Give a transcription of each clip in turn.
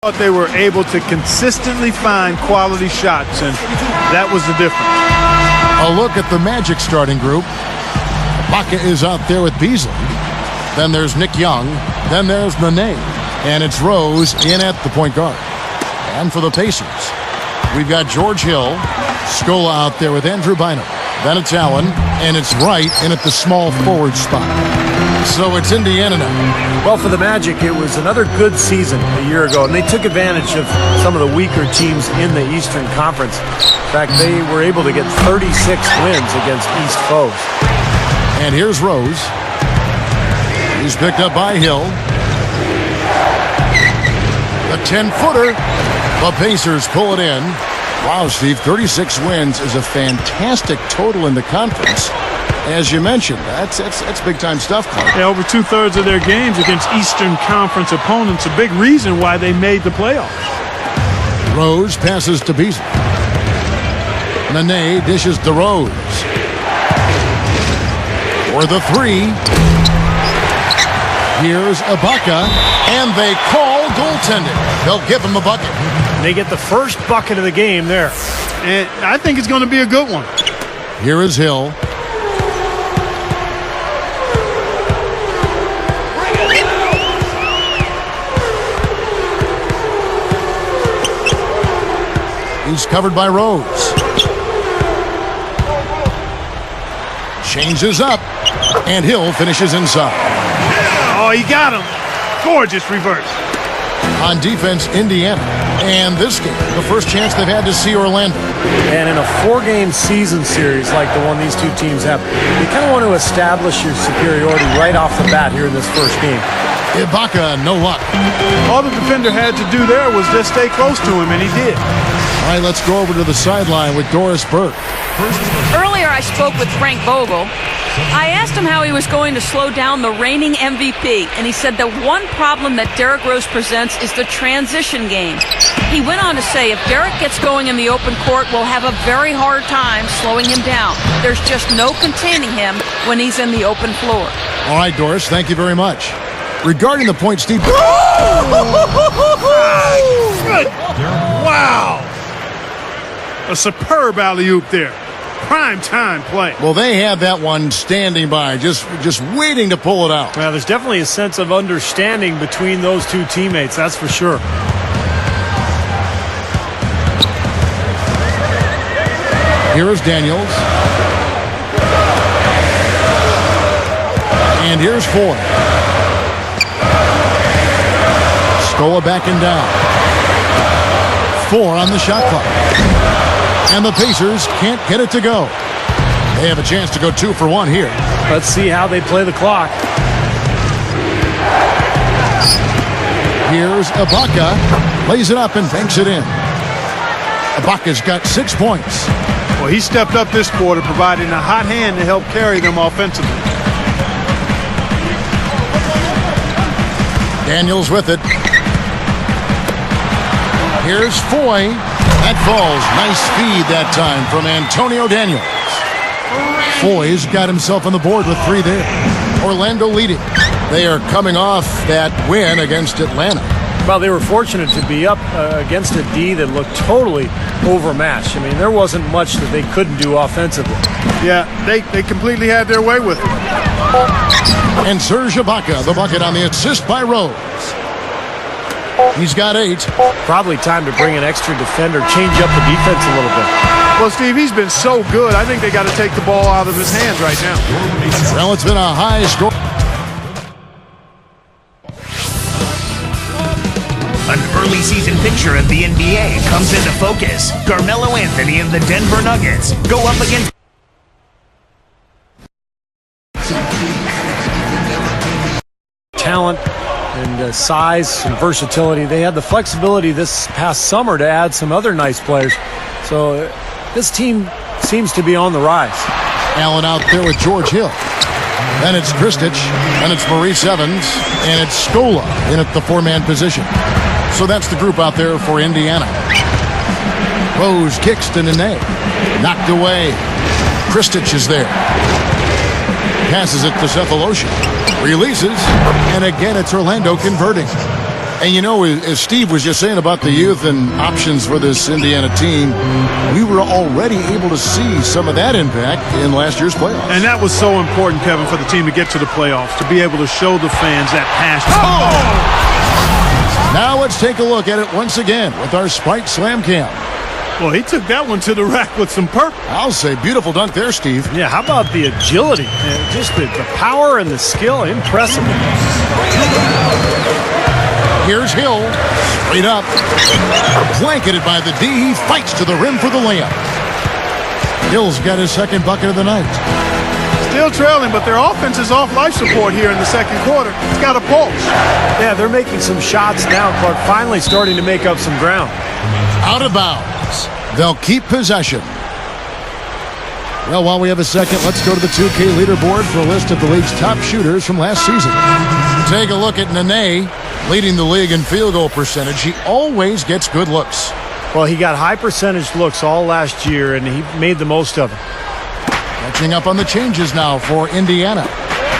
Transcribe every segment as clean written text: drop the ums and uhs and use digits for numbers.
Thought they were able to consistently find quality shots, and that was the difference. A look at the Magic starting group. Baca is out there with Beasley. Then there's Nick Young. Then there's Nene. And it's Rose in at the point guard. And for the Pacers, we've got George Hill. Scola out there with Andrew Bynum. Then it's Allen. And it's Wright in at the small forward spot. So it's Indiana now. Well, for the Magic, it was another good season a year ago, and they took advantage of some of the weaker teams in the Eastern Conference. In fact, they were able to get 36 wins against East foes. And here's Rose. He's picked up by Hill. The 10-footer. The Pacers pull it in. Wow, Steve, 36 wins is a fantastic total in the conference. As you mentioned, that's big-time stuff, Clark. Yeah, over two-thirds of their games against Eastern Conference opponents. A big reason why they made the playoffs. Rose passes to Beasley. Nene dishes to Rose. For the three. Here's Ibaka, and they call goaltending. They'll give him a bucket. They get the first bucket of the game there. And I think it's going to be a good one. Here is Hill. He's covered by Rose. Changes up, and Hill finishes inside. Oh, he got him. Gorgeous reverse. On defense, Indiana. And this game, the first chance they've had to see Orlando. And in a four-game season series like the one these two teams have, you kind of want to establish your superiority right off the bat here in this first game. Ibaka, no luck. All the defender had to do there was just stay close to him, and he did. All right, let's go over to the sideline with Doris Burke. Earlier, I spoke with Frank Vogel. I asked him how he was going to slow down the reigning MVP, and he said that one problem that Derrick Rose presents is the transition game. He went on to say if Derrick gets going in the open court, we'll have a very hard time slowing him down. There's just no containing him when he's in the open floor. All right, Doris, thank you very much. Regarding the point, Steve. Wow. A superb alley-oop there. Prime time play. Well, they had that one standing by, just waiting to pull it out. Well, there's definitely a sense of understanding between those two teammates, that's for sure. Here is Daniels. And here's Foy. Scola backing down. 4 on the shot clock. And the Pacers can't get it to go. They have a chance to go 2 for 1 here. Let's see how they play the clock. Here's Ibaka. Lays it up and banks it in. Ibaka's got 6 points. Well, he stepped up this quarter, providing a hot hand to help carry them offensively. Daniels with it. Here's Foy. That falls. Nice feed that time from Antonio Daniels. Foy's got himself on the board with 3 there. Orlando leading. They are coming off that win against Atlanta. Well, they were fortunate to be up against a D that looked totally overmatched. I mean, there wasn't much that they couldn't do offensively. Yeah, they completely had their way with it. And Serge Ibaka, the bucket on the assist by Rose. He's got 8. Probably time to bring an extra defender, change up the defense a little bit. Well, Steve, he's been so good. I think they got to take the ball out of his hands right now. Well, it's been a high score. An early season picture of the NBA comes into focus. Carmelo Anthony and the Denver Nuggets go up against talent and size and versatility. They had the flexibility this past summer to add some other nice players. So this team seems to be on the rise. Allen out there with George Hill. Then it's Kristich. Then it's Maurice Evans. And it's Scola in at the 4-man position. So that's the group out there for Indiana. Rose kicks to Nene. Knocked away. Kristich is there. Passes it to Cephalosha. Releases. And again, it's Orlando converting. And you know, as Steve was just saying about the youth and options for this Indiana team, we were already able to see some of that impact in last year's playoffs. And that was so important, Kevin, for the team to get to the playoffs, to be able to show the fans that passion. Oh! Now let's take a look at it once again with our Spike Slam Cam. Well, he took that one to the rack with some purpose. I'll say beautiful dunk there, Steve. Yeah, how about the agility? Just the power and the skill. Impressive. Here's Hill, straight up, blanketed by the D. He fights to the rim for the layup. Hill's got his second bucket of the night. Still trailing, but their offense is off life support here in the second quarter. It's got a pulse. Yeah, they're making some shots now, Clark, finally starting to make up some ground. Out of bounds. They'll keep possession. Well, while we have a second, let's go to the 2K leaderboard for a list of the league's top shooters from last season. Take a look at Nene, leading the league in field goal percentage. He always gets good looks. Well, he got high percentage looks all last year, and he made the most of it. Catching up on the changes now for Indiana.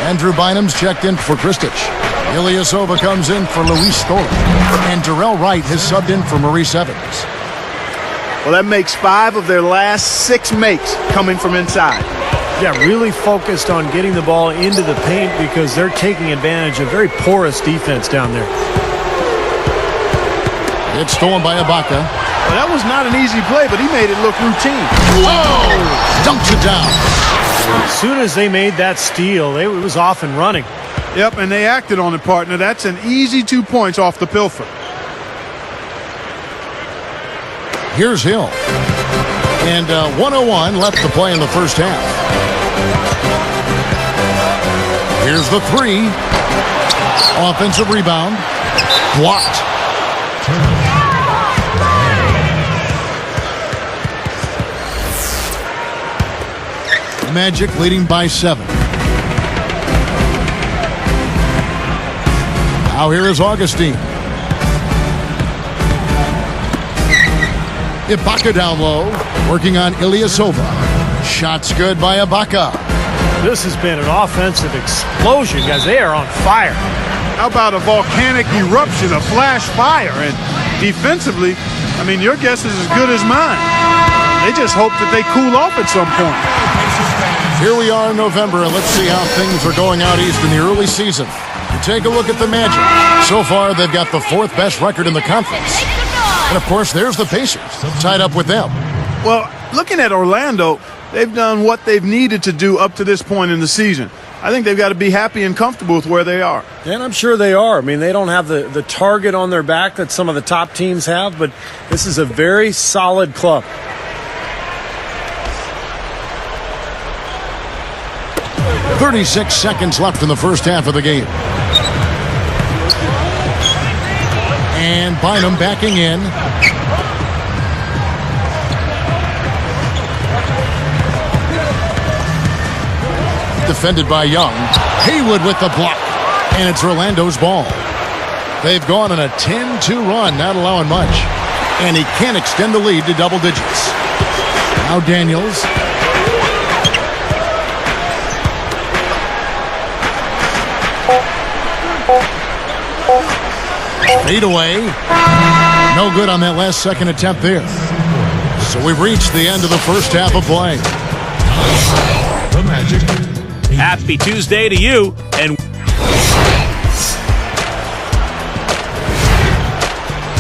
Andrew Bynum's checked in for Kristich. Ilyasova comes in for Luis Stoll. And Darrell Wright has subbed in for Maurice Evans. Well, that makes 5 of their last 6 makes coming from inside. Yeah, really focused on getting the ball into the paint because they're taking advantage of very porous defense down there. It's stolen by Ibaka. Well, that was not an easy play, but he made it look routine. Whoa! Dunks it down. As soon as they made that steal, it was off and running. Yep, and they acted on it, partner. That's an easy 2 points off the pilfer. Here's Hill. And 1:01 left to play in the first half. Here's the 3. Offensive rebound. Blocked. Magic leading by 7. Now here is Augustine. Ibaka down low, working on Ilyasova. Shots good by Ibaka. This has been an offensive explosion, guys. They are on fire. How about a volcanic eruption, a flash fire? And defensively, I mean, your guess is as good as mine. They just hope that they cool off at some point. Here we are in November, and let's see how things are going out east in the early season. Take a look at the Magic. So far, they've got the 4th best record in the conference. And, of course, there's the Pacers, tied up with them. Well, looking at Orlando, they've done what they've needed to do up to this point in the season. I think they've got to be happy and comfortable with where they are. And I'm sure they are. I mean, they don't have the target on their back that some of the top teams have, but this is a very solid club. .36 seconds left in the first half of the game. And Bynum backing in. Defended by Young. Haywood with the block. And it's Orlando's ball. They've gone on a 10-2 run, not allowing much. And he can't extend the lead to double digits. Now Daniels. Fade away. No good on that last second attempt there. So we've reached the end of the first half of play. The Magic. Happy Tuesday to you. And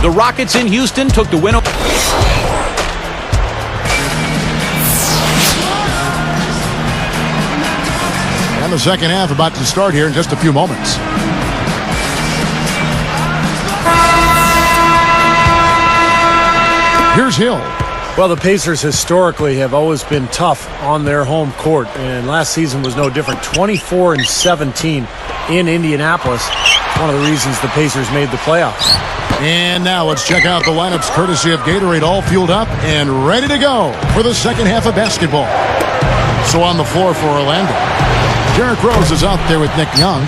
the Rockets in Houston took the win. And the second half about to start here in just a few moments. Here's Hill. Well, the Pacers historically have always been tough on their home court, and last season was no different. 24-17 in Indianapolis. It's one of the reasons the Pacers made the playoffs. And now let's check out the lineups courtesy of Gatorade, all fueled up and ready to go for the second half of basketball. So on the floor for Orlando, Derrick Rose is out there with Nick Young.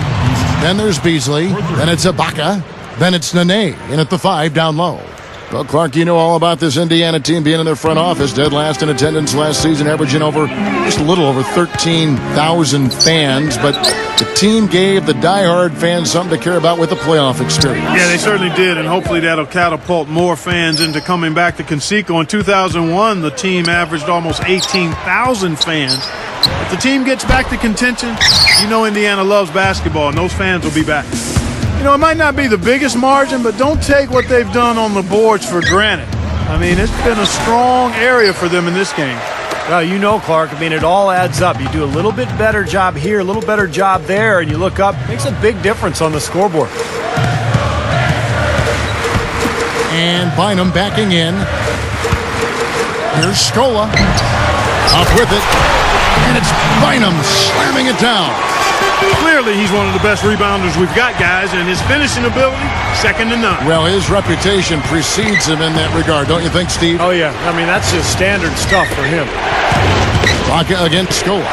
Then there's Beasley. Then it's Ibaka. Then it's Nene in at the 5 down low. Well, Clark, you know all about this Indiana team being in their front office. Dead last in attendance last season, averaging just a little over 13,000 fans. But the team gave the diehard fans something to care about with the playoff experience. Yeah, they certainly did, and hopefully that'll catapult more fans into coming back to Conseco. In 2001, the team averaged almost 18,000 fans. If the team gets back to contention, you know Indiana loves basketball, and those fans will be back. You know, it might not be the biggest margin, but don't take what they've done on the boards for granted. I mean, it's been a strong area for them in this game. Well, you know, Clark, I mean, it all adds up. You do a little bit better job here, a little better job there, and you look up, it makes a big difference on the scoreboard. And Bynum backing in. Here's Scola. Up with it. And it's Bynum slamming it down. Clearly, he's one of the best rebounders we've got, guys, and his finishing ability, second to none. Well, his reputation precedes him in that regard, don't you think, Steve? Oh, yeah. I mean, that's just standard stuff for him. Baca against Scola.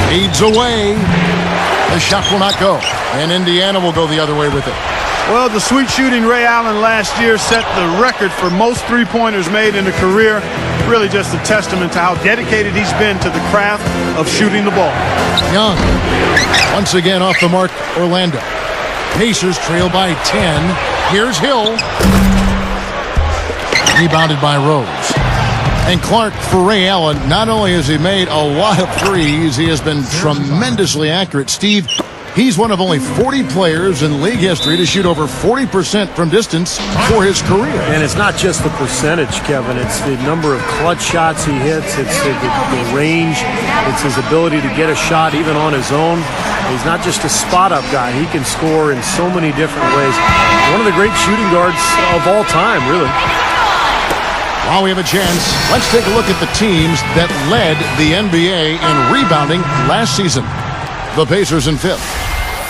Leads away. The shot will not go, and Indiana will go the other way with it. Well, the sweet shooting Ray Allen last year set the record for most three-pointers made in a career. Really just a testament to how dedicated he's been to the craft of shooting the ball. Young, once again off the mark, Orlando. Pacers trail by 10. Here's Hill. Rebounded by Rose. And Clark, for Ray Allen, not only has he made a lot of threes, he has been tremendously accurate. Steve, he's one of only 40 players in league history to shoot over 40% from distance for his career. And it's not just the percentage, Kevin. It's the number of clutch shots he hits. It's the range. It's his ability to get a shot even on his own. He's not just a spot-up guy. He can score in so many different ways. One of the great shooting guards of all time, really. While we have a chance, let's take a look at the teams that led the NBA in rebounding last season. The Pacers in fifth.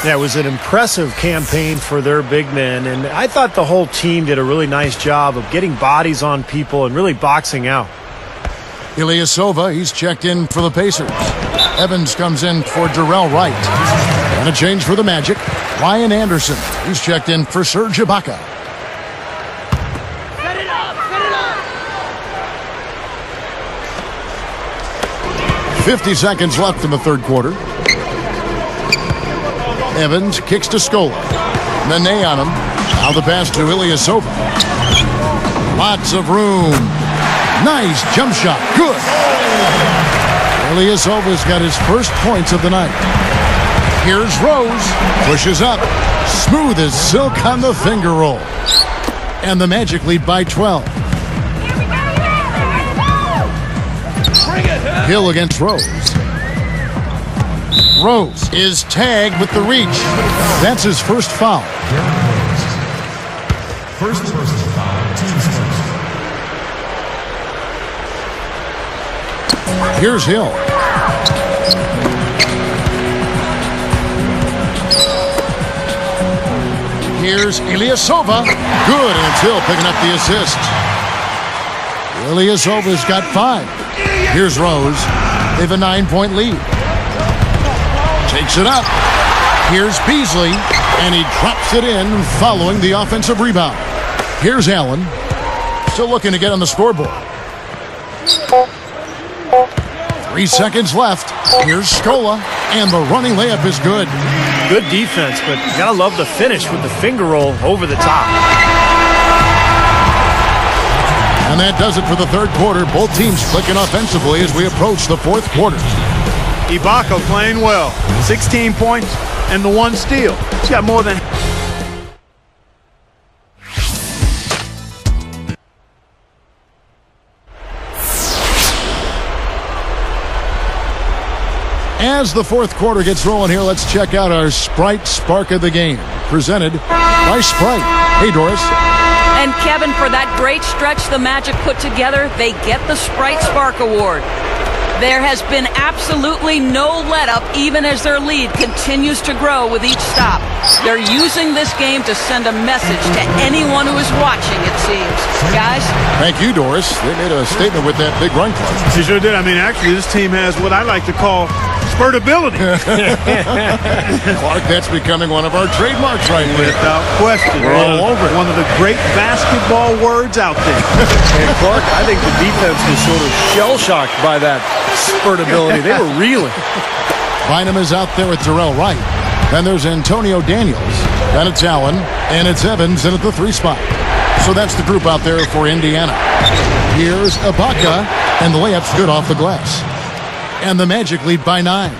Yeah, it was an impressive campaign for their big men, and I thought the whole team did a really nice job of getting bodies on people and really boxing out. Ilyasova, he's checked in for the Pacers. Evans comes in for Darrell Wright. And a change for the Magic. Ryan Anderson, he's checked in for Serge Ibaka. 50 seconds left in the third quarter. Evans kicks to Scola. Nene on him. Now the pass to Ilyasova. Lots of room. Nice jump shot. Good. Ilyasova's got his first points of the night. Here's Rose. Pushes up. Smooth as silk on the finger roll. And the Magic lead by 12. Hill against Rose. Rose is tagged with the reach. That's his first foul. First personal foul, team's first. Here's Hill. Here's Ilyasova. Good, and it's Hill picking up the assist. Ilyasova's got 5. Here's Rose. They have a 9-point lead. Takes it up. Here's Beasley, and he drops it in following the offensive rebound. Here's Allen. Still looking to get on the scoreboard. 3 seconds left. Here's Scola, and the running layup is good. Good defense, but you gotta love the finish with the finger roll over the top. And that does it for the third quarter. Both teams clicking offensively as we approach the fourth quarter. Ibaka playing well. 16 points and the 1 steal. He's got more than... As the fourth quarter gets rolling here, let's check out our Sprite Spark of the Game, presented by Sprite. Hey, Doris. And Kevin, for that great stretch the Magic put together, they get the Sprite Spark Award. There has been absolutely no let-up, even as their lead continues to grow with each stop. They're using this game to send a message to anyone who is watching, it seems. Guys? Thank you, Doris. They made a statement with that big run, Clark. She sure did. I mean, actually, this team has what I like to call Spurtability. Clark, that's becoming one of our trademarks right there. Without question. We're all over it. One of the great basketball words out there. And Clark, I think the defense was sort of shell-shocked by that spurtability. They were reeling. Bynum is out there with Darrell Wright. Then there's Antonio Daniels. Then it's Allen. And it's Evans in at the 3 spot. So that's the group out there for Indiana. Here's Ibaka. And the layup's good off the glass. And the Magic lead by 9.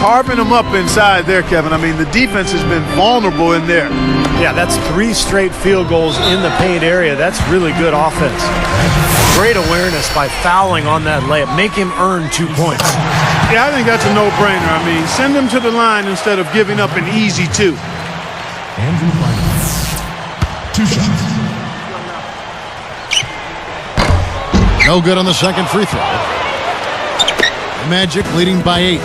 Carving them up inside there, Kevin. I mean, the defense has been vulnerable in there. Yeah, that's 3 straight field goals in the paint area. That's really good offense. Great awareness by fouling on that layup. Make him earn 2 points. Yeah, I think that's a no-brainer. I mean, send them to the line instead of giving up an easy 2. Andrew Bynum. 2 shots. No good on the second free throw. Magic leading by 8.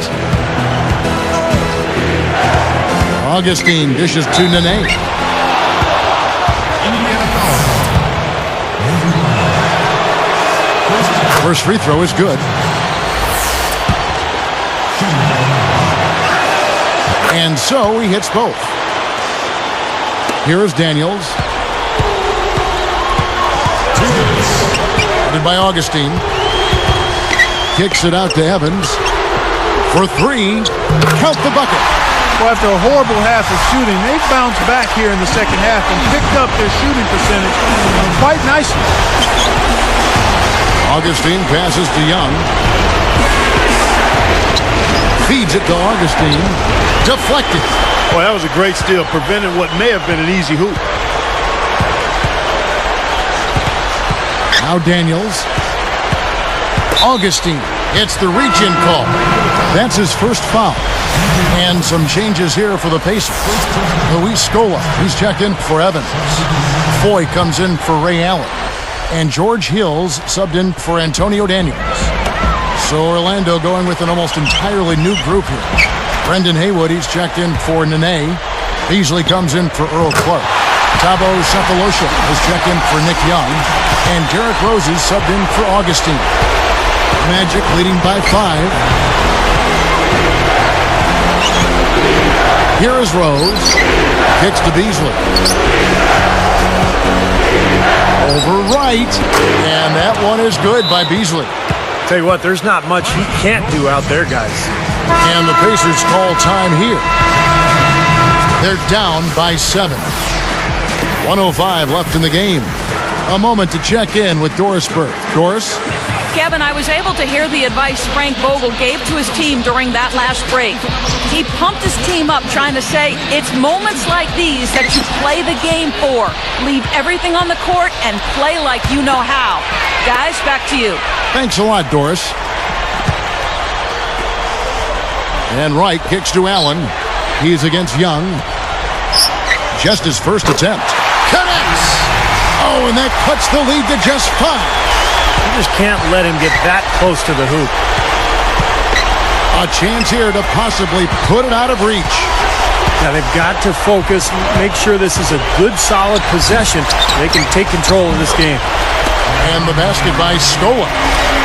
Augustine dishes to Nene. Indiana foul. Andrew Bynum. First free throw is good. And so he hits both. Here is Daniels. Headed by Augustine. Kicks it out to Evans. For 3. Count the bucket. Well, after a horrible half of shooting, they've bounced back here in the second half and picked up their shooting percentage quite nicely. Augustine passes to Young. Feeds it to Augustine. Deflected. Boy, that was a great steal, preventing what may have been an easy hoop. Now Daniels. Augustine gets the reach-in call. That's his first foul. And some changes here for the Pacers. Luis Scola, he's checked in for Evans. Foy comes in for Ray Allen. And George Hills subbed in for Antonio Daniels. So Orlando going with an almost entirely new group here. Brendan Haywood, he's checked in for Nene. Beasley comes in for Earl Clark. Thabo Sefolosha is checked in for Nick Young. And Derrick Rose is subbed in for Augustine. Magic leading by 5. Here is Rose. Kicks to Beasley. Over Wright. And that one is good by Beasley. Tell you what, there's not much he can't do out there, guys. And the Pacers call time here. They're down by 7. 1:05 left in the game. A moment to check in with Doris Burke. Doris? Kevin, I was able to hear the advice Frank Vogel gave to his team during that last break. He pumped his team up trying to say, it's moments like these that you play the game for. Leave everything on the court and play like you know how. Guys, back to you. Thanks a lot, Doris. And Wright kicks to Allen. He's against Young. Just his first attempt. Connects! Oh, and that cuts the lead to just 5. You just can't let him get that close to the hoop. A chance here to possibly put it out of reach. Now they've got to focus, make sure this is a good, solid possession. They can take control of this game. And the basket by Scola.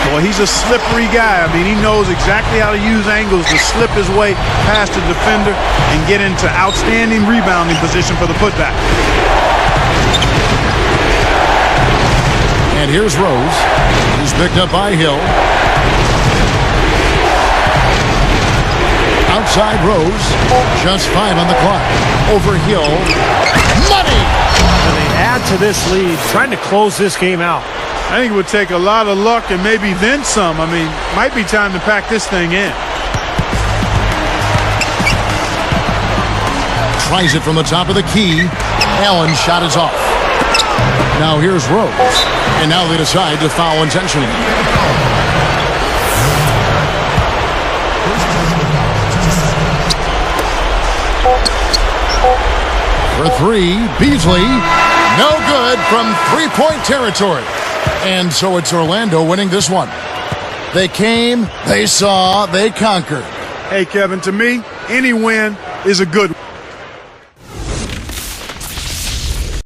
Boy, he's a slippery guy. I mean, he knows exactly how to use angles to slip his way past the defender and get into outstanding rebounding position for the putback. And here's Rose. He's picked up by Hill. Outside Rose. Just 5 on the clock. Over Hill. Money! And they add to this lead, trying to close this game out. I think it would take a lot of luck and maybe then some. I mean, might be time to pack this thing in. Tries it from the top of the key. Allen's shot is off. Now here's Rose. And now they decide to foul intentionally. For 3, Beasley. No good from 3-point territory. And so it's Orlando winning this one. They came, they saw, they conquered. Hey, Kevin, to me, any win is a good one.